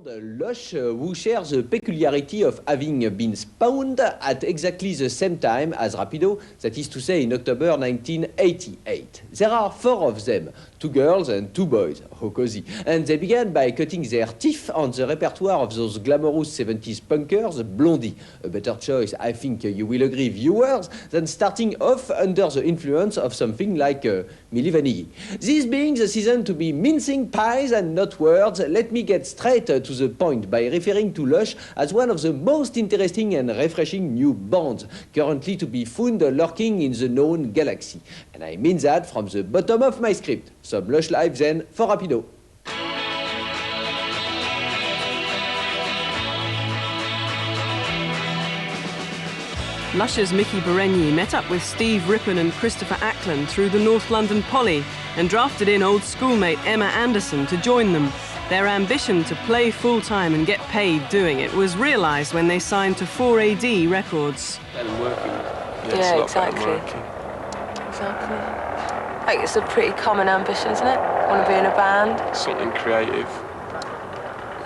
Lush, who shares the peculiarity of having been spawned at exactly the same time as Rapido, that is to say in October 1988. There are 4 of them, 2 girls and 2 boys, how cozy. And they began by cutting their teeth on the repertoire of those glamorous 70s punkers, Blondie. A better choice, I think you will agree, viewers, than starting off under the influence of something like Milli Vanilli. This being the season to be mincing pies and not words, let me get straight to the point by referring to Lush as one of the most interesting and refreshing new bands currently to be found lurking in the known galaxy. And I mean that from the bottom of my script. Some Lush live then for Rapido. Lush's Miki Berenyi met up with Steve Rippon and Christopher Acland through the North London Poly and drafted in old schoolmate Emma Anderson to join them. Their ambition to play full-time and get paid doing it was realised when they signed to 4AD Records. Yeah, exactly. Exactly. Like, it's a pretty common ambition, isn't it? Want to be in a band. Something creative,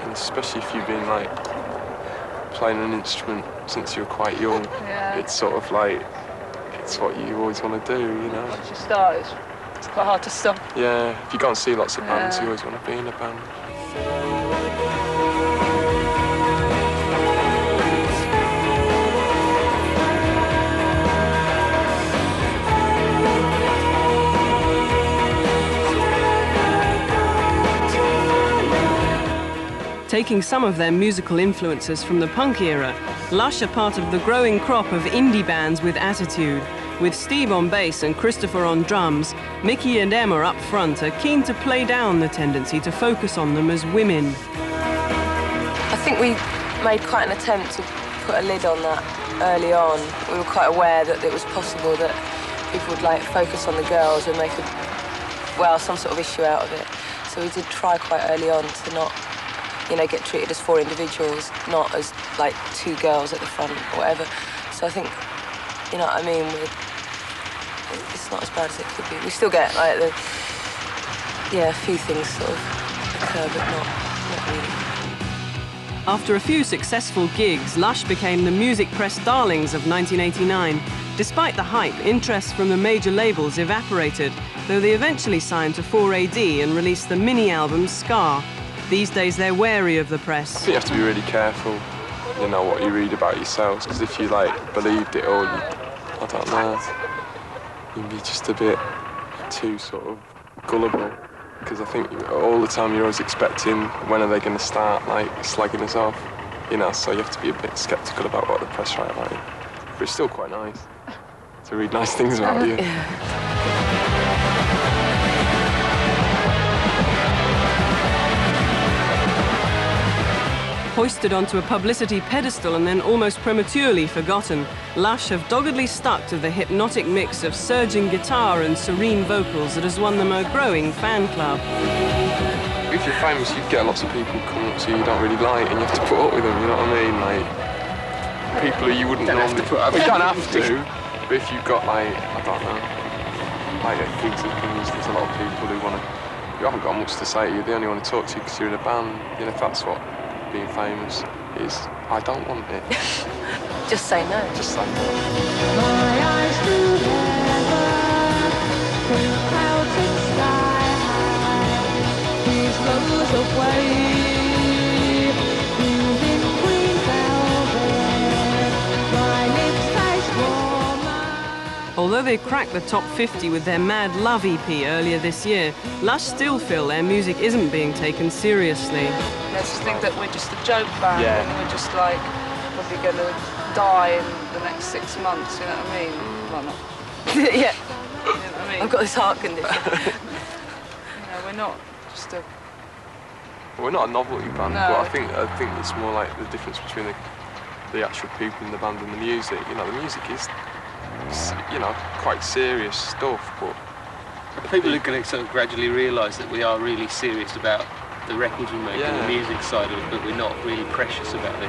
and especially if you've been like playing an instrument since you were quite young. Yeah. It's sort of like, it's what you always want to do, you know. Once you start, it's quite hard to stop. Yeah, if you go and see lots of bands, you always want to be in a band. Taking some of their musical influences from the punk era, Lush are part of the growing crop of indie bands with attitude. With Steve on bass and Christopher on drums, Miki and Emma up front are keen to play down the tendency to focus on them as women. I think we made quite an attempt to put a lid on that early on. We were quite aware that it was possible that people would like focus on the girls and make some sort of issue out of it. So we did try quite early on to not, you know, get treated as 4 individuals, not as like 2 girls at the front or whatever. So I think, you know what I mean, it's not as bad as it could be. We still get like a few things sort of occur, but not really. After a few successful gigs, Lush became the music press darlings of 1989. Despite the hype, interest from the major labels evaporated, though they eventually signed to 4AD and released the mini-album Scar. These days they're wary of the press. I think you have to be really careful, you know, what you read about yourselves, because if you like believed it all, I don't know, you'd be just a bit too sort of gullible. Because I think all the time you're always expecting when are they going to start like slagging us off, you know. So you have to be a bit sceptical about what the press write about you. But it's still quite nice to read nice things about you. Hoisted onto a publicity pedestal and then almost prematurely forgotten, Lush have doggedly stuck to the hypnotic mix of surging guitar and serene vocals that has won them a growing fan club. If you're famous, you get lots of people coming up to you don't really like, and you have to put up with them, you know what I mean? Like, people who you wouldn't normally... You don't have to, but if you've got, like, I don't know, like at gigs and things, there's a lot of people who want to... You haven't got much to say to you, they only want to talk to you because you're in a band, you know, if that's what being famous is. I don't want it. Just say no. Just say no. My eyes together, through clouds and sky high, these rose away, in green velvet, my lips taste warmer. Although they cracked the top 50 with their Mad Love EP earlier this year, Lush still feel their music isn't being taken seriously. I just think that we're just a joke band, Yeah. and we're just like probably going to die in the next 6 months, you know what I mean? Well, not. Yeah. You know what I mean? I've got this heart condition. You know, we're not just a... We're not a novelty band, No. but I think it's more like the difference between the actual people in the band and the music. You know, the music is, you know, quite serious stuff, but... People are going to sort of gradually realise that we are really serious about the records we make and the music side of it, but we're not really precious about it.